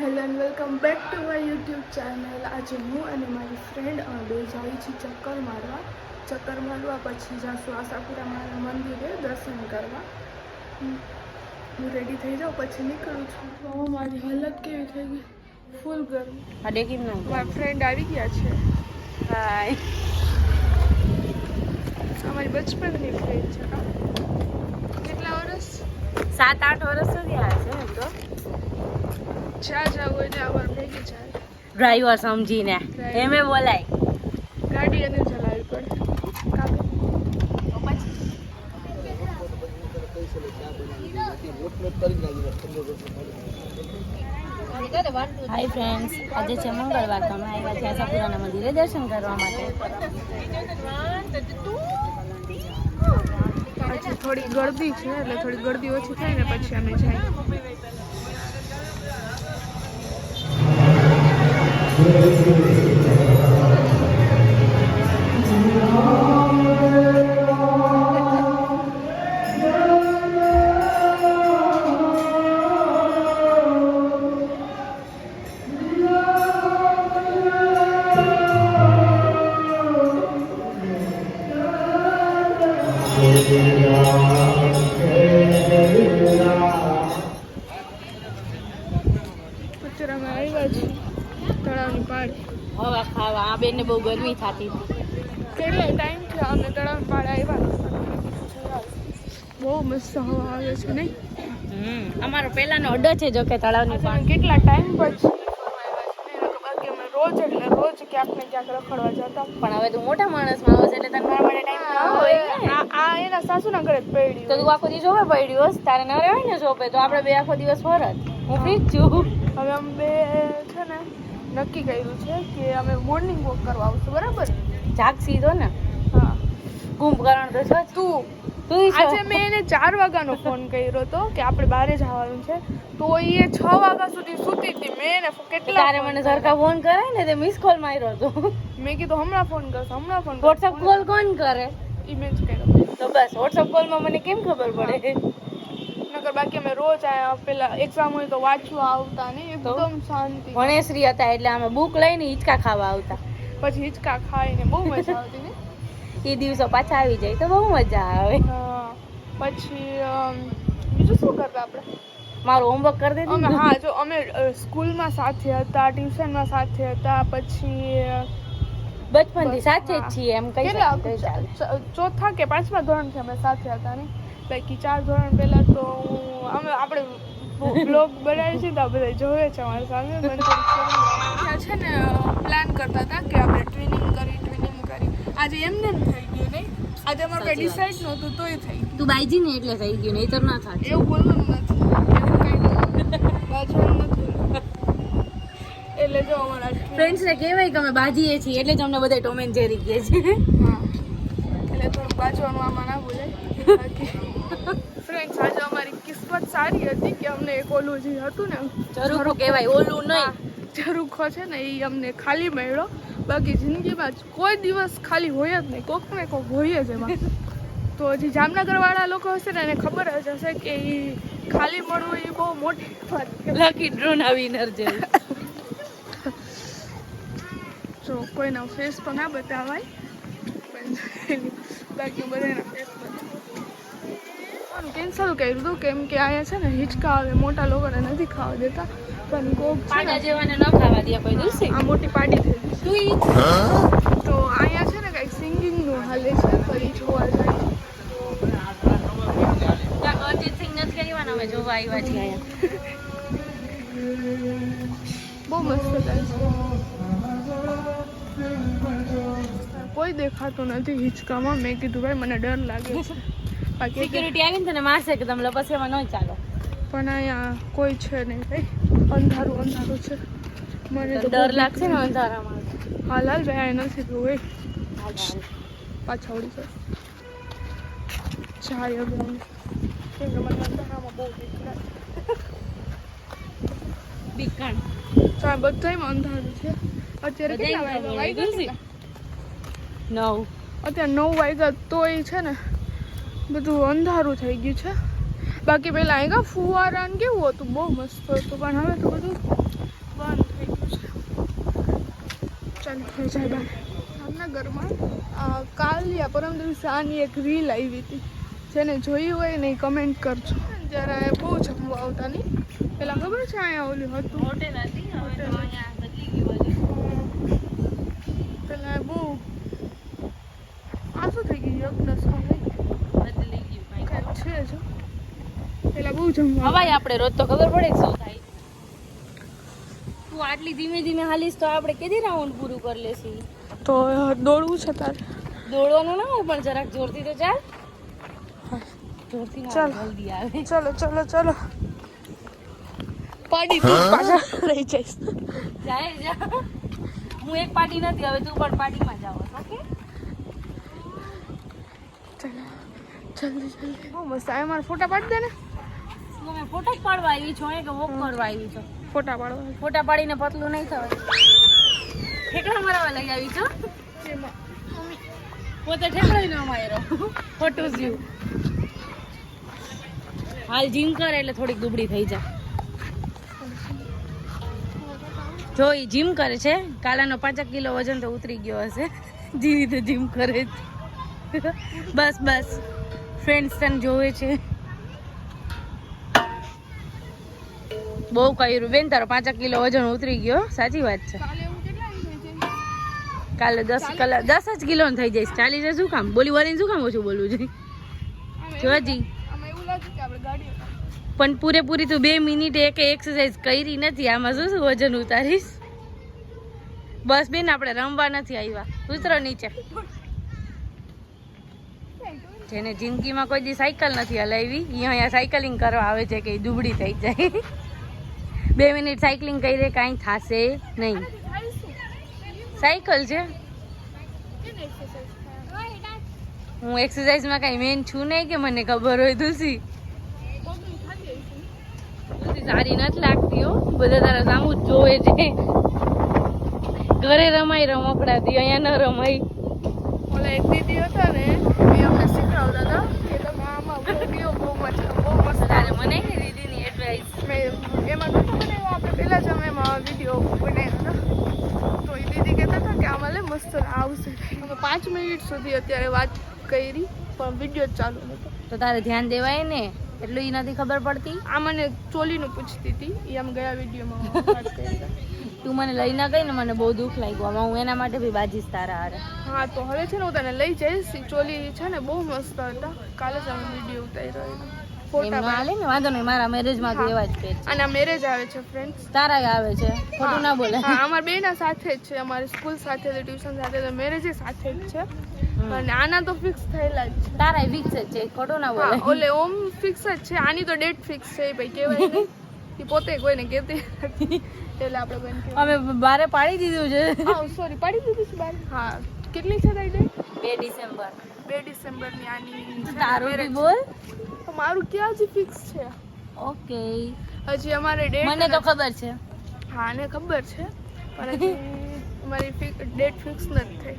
Hello and welcome back to my YouTube channel. આજે હું અને મારી ફ્રેન્ડ બે જઈએ છીએ ચક્કર મારવા પછી જાશું આશાપુરા માના મંદિરે દર્શન કરવા. હું રેડી થઈ જાઉં પછી નીકળું છું. તો મારી હાલત કેવી થઈ ગઈ, ફૂલ ગરમી. મારી ફ્રેન્ડ આવી ગયા છે. હાય, અમારી બચપનની ફ્રેન્ડ છે. કેટલા વર્ષ? 7-8 વર્ષ સુધી આ છે તો જ્યાં જવું હોય ત્યાં અમારે ભેગી જાય. ડ્રાઈવર સમજીને એમે બોલાય. ગાડી એને ચલાવવી પડે. હાય ફ્રેન્ડ્સ, આજે છે મંગળવાર. તો અમે આવ્યા છીએ આશાપુરાના મંદિરે દર્શન કરવા માટે. પછી થોડી ગળદી છે એટલે થોડી ગળદી ઓછી થાય ને પછી અમે જઈએ. અત્યારે અમે આવ્યા છીએ તળાવની પાળે. હવા ખાવા. આ બેનને બહુ ગરમી થતી. કેટલો ટાઈમ થયો અમે તળાવની પાળે આવ્યા. બહુ મસ્ત હવા આવે છે નહીં? અમારો પહેલાનો અડ્ડો છે જો કે તળાવની અમે પાણી. કેટલા ટાઈમ પછી બાકી અમે રોજ ક્યાંક ને ક્યાંક રખડવા જતા. પણ હવે તું મોટા માણસમાં આવશે એટલે તને મારા માટે ટાઈમ ના હોય ને. આ એના સાસુના ઘરે જ પડી. તો તું આખો દિવસ જોવે પડ્યું હશે, તારે ન રહેવાય ને જોપે, તો આપણે બે આખો દિવસ ફરત. હું ફ્રી જ છું. હવે અમે બે છે ને નક્કી કર્યું છે કે અમે મોર્નિંગ વોક કરવા આવશું. બરાબર? જાગ સીધો ને. હા. કુંભકરણ તો છો જ. તું તું આજે મેં એને 4 વાગ્યાનો ફોન કર્યો હતો કે આપણે બહારે જવાનું છે, તો એ 6 વાગ્યા સુધી સૂતી હતી. મેં એને કેટલા તારે મને સરખા ફોન કરાય ને તે મિસ કોલ માર્યો હતો. મેં કીધું હમણાં ફોન કરશો. વોટ્સઅપ કોલ કોણ કરે? ઇમેજ કર્યો. તો બસ વોટ્સઅપ કોલમાં મને કેમ ખબર પડે? નકર બાકી અમે રોજ આયા પેલા એક્ઝામ હોય તો વાંચવા આવતા ને એકદમ શાંતિ. ભણેશ્રી હતા એટલે અમે બુક લઈને હિંચકા ખાવા આવતા. પછી હિંચકા ખાઈને બહુ મજા આવતી ને. એ દિવસો પાછા આવી જાય તો બહુ મજા આવે. હા. પછી બીજું શું કરતા આપણે? મારું હોમવર્ક કરી દેતી અમે હા જો અમે સ્કૂલમાં સાથે હતા, ટ્યુશનમાં સાથે હતા, પછી બચપનથી સાથે જ છીએ એમ કહી કેટલા ચાલે. ચોથા કે 5મા ધોરણથી અમે સાથે હતા ને. બાકી 4 ધોરણ પહેલા તો આપણે બ્લોગ બનાવી છે તો બધા જોવે છે અમારી સામે. છે ને પ્લાન કરતા હતા કે આપણે ટ્વિનિંગ કરી. આજે એમને એમ થઈ ગયું નહીં. આજે અમારું કંઈ ડિસાઈડ નહોતું તોય થઈ ગયું. તું બાઈજી ને એટલે થઈ ગયું, નહીં તો ના થાય. એવું બોલવાનું નથી, એવું કંઈ બાજવાનું નથી. એટલે જો અમારા ફ્રેન્ડ્સ ને કહેવાય કે અમે બાજીએ છીએ એટલે જ અમને બધા ટોમ એન્ડ જેરી કહે છે. હા, એટલે થોડું બાજવાનું આમાં ના બોલાય. ફ્રેન્ડ્સ, આજે અમારી કિસ્મત સારી હતી કે અમને એક ઓલું જે હતું ને ઝરૂખો કહેવાય, ઓલું નહીં. ઝરૂખો છે ને એ અમને ખાલી મળ્યો. બાકી જિંદગીમાં કોઈ દિવસ ખાલી હોય જ નહીં, કોક ને કોક હોય જ એમાં. તો હજી જામનગરવાળા લોકો હશે ને એને ખબર જ હશે કે એ ખાલી મળવું એ બહુ મોટી વાત છે. લકી ડ્રો ના વિનર જેવું. જો કોઈના ફેસ પણ ના બતાવાય, બાકી બધાના ફેસ બતાવાય. કેન્સલ કર્યું હતું કેમ કે અહીંયા છે ને હિંચકા આવે, મોટા લોકોને નથી ખાવા દેતા. પણ કોક પાડા જેવાને ન ખાવા દે કોઈ દુસી. આ મોટી પાર્ટી થઈ તું તો અહીંયા છે ને કંઈક સિંગિંગનું હાલે છે તો એ જોવા જાય. અરિજીત સિંહ નથી કરવાના, અમે જોવા આવ્યા છીએ અહીંયા. બહુ મસ્ત ડાન્સ. કોઈ દેખાતું નથી હિંચકામાં. મેં કીધું ભાઈ મને ડર લાગે છે. બાકી સિક્યુરિટી આવીને તને મારશે કે તમે લપસવામાં ન ચાલો. પણ અહીંયા કોઈ છે નહીં ભાઈ, અંધારું છે. મને તો ડર લાગશે ને અંધારામાં. હાલ ભાઈ અહીંયા નથી જોવે. પાછા ઉડી જાય હવે કેમ કે મને અંધારામાં બહુ બીકાણ. તો આ બધામાં અંધારું છે. અત્યારે કેટલા વાગ્યા છે? 9. અત્યારે 9 વાગ્યા તોય છે ને બધું અંધારું થઈ ગયું છે. બાકી પહેલાં અહીં ફુવારા ને કેવું હતું, બહુ મસ્ત હતું. પણ હવે તો બધું બંધ થઈ ગયું છે. ચાલ જાય બાર જામનગરમાં કાલ યા પરમ દિવસે આની એક રીલ આવી હતી, જેને જોઈ હોય ને કમેન્ટ કરજો. જ્યારે બહુ જમવા આવતા નહીં, પેલા ખબર છે અહીંયા ઓલું હતું હોટેલ હતી, હવે તો અહીંયા બદલી ગયું બધું. પેલા બહુ આ શું થઈ ગયું યજ્ઞ સમય બદલી ગયું કાંઈક છે જો. પેલા બહુ જમવા હવાય આપણે રોજ તો ખબર પડે કે શું થાય. તું આટલી ધીમે ધીમે હાલીશ તો આપણે કેદી રાઉન્ડ પૂરું કરી લેશી. તો દોડવું છે તારે. દોડવાનું ના હોય પણ જરાક જોરથી તો ચાલ. જોરથી ના ચાલ. જલ્દી આવે. ચલો ચલો ચલો પાડી તું પાછા રહી જઈશ. જાય જા. હું એક પાર્ટી નથી, હવે તું પણ પાર્ટીમાં જાવ. ઓકે ચલો જલ્દી જલ્દી. બહુ મસ્ત આ મારા ફોટા પાડી દે ને. તમે ફોટા જ પાડવા આવી છો કે વોક કરવા આવી છો? ફોટા પાડવા ફોટા પાડીને પતલું નહીં થવાય. ઠેકડા મારવા લઈ આવી છો? એમાં પોતે ઠેકડાઈ ન માર્યો. ફોટો જીવ. હાલ જીમ કરે એટલે થોડીક દુબળી થઈ જાય. જો એ જીમ કરે છે, કાલાનો 5 કિલો વજન તો ઉતરી ગયો હશે. જે રીતે જીમ કરે છે. બસ બસ ફ્રેન્ડ્સ તને જોવે છે. બહુ કર્યું બેન, તારો 5 કિલો વજન ઉતરી ગયો. સાચી વાત છે. કાલે એવું કેટલા થઈ જાય? કાલે 10 જ કિલો થઈ જાય. 40 શું કામ બોલી વળીને શું કામ ઓછું બોલવું જોઈએ? જોજી આમાં એવું લાગે કે આપણે ગાડી પણ પૂરેપૂરી તું 2 મિનિટ એક એક્સરસાઇઝ કરી નથી. આમાં શું શું વજન ઉતારીશ? બસ બેન આપણે રમવા નથી આવ્યા. ઉતરો નીચે. જેને જિંદગીમાં કોઈ દી સાયકલ નથી હલાવી, એ અહીંયા સાયકલિંગ કરવા આવે છે કે દુબળી થઈ જાય. 2 મિનિટ સાયકલિંગ કરી કાંઈ થશે નહીં. સાયકલ છે. હું એક્સરસાઇઝમાં કાંઈ મેન છું નહીં કે મને ખબર હોય. તુલસી સારી નથી લાગતી હો. બધા તારા સામું જ જોવે છે. ઘરે રમાય રમકડાથી, અહીંયા ન રમાય. ઓલા એક દીદી હતા ને, એ અમને શીખવાડતા હતા કે તમે આમાં વિડીયો બહુ મસ્ત તારે મને કે દીદીની એડવાઇસ. એમાં નહોતો બનાવ્યો આપણે પહેલાં જ અમે એમાં વિડીયો બનાવ્યો હતો. તો એ દીદી કહેતા હતા કે આમાં લે મસ્ત આવશે. અમે 5 મિનિટ સુધી અત્યારે વાત કરી પણ વિડીયો જ ચાલુ નહોતો. તો તારે ધ્યાન દેવાય ને, એટલું ઈ નથી ખબર પડતી. આ મને ચોલીનું પૂછતી હતી, એ આમ ગયા વિડીયોમાં વાત કરી હતી. તું મને લઈ ના ગઈ ને મને બહુ દુઃખ લાગ્યું. આમાં હું એના માટે બી બાજીશ તારા હારે. હા તો હવે છે ને હું તને લઈ જઈશ. ઈ ચોલી છે ને બહુ મસ્ત હતા. કાલે જ અમે વિડીયો ઉતાર્યો એનો. એમ ફોટા ના હાલે ને, વાંધો નહીં. મારા મેરેજમાં તો એવા જ પેજ છે. અને આ મેરેજ આવે છે ફ્રેન્ડ્સ. તારા આવે છે, ખોટું ના બોલે. હા અમારા બેના સાથે જ છે, અમારી સ્કૂલ સાથે ટ્યુશન સાથે તો મેરેજ સાથે જ છે. અને આના તો ફિક્સ થયેલા જ છે. તારા ફિક્સ જ છે, ખોટું ના બોલે. હા ઓલે ઓમ ફિક્સ જ છે. આની તો ડેટ ફિક્સ છે, એ ભાઈ કહેવાય નહીં. એ પોતે કોઈને કહેતી નથી. એટલે આપણે કોઈને કહેવાય. અમે બારે પાડી દીધું છે. હા સોરી પાડી દીધું છે બાર. હા કેટલી છે તારી ડેટ? 2 ડિસેમ્બર. 2 ડિસેમ્બરની આની છે તારું બી marriage. બોલ. તો મારું ક્યાં હજી ફિક્સ છે? ઓકે, હજી અમારે ડેટ મને તો ખબર છે. હા ને ખબર છે પણ હજી અમારી ડેટ ફિક્સ નથી થઈ.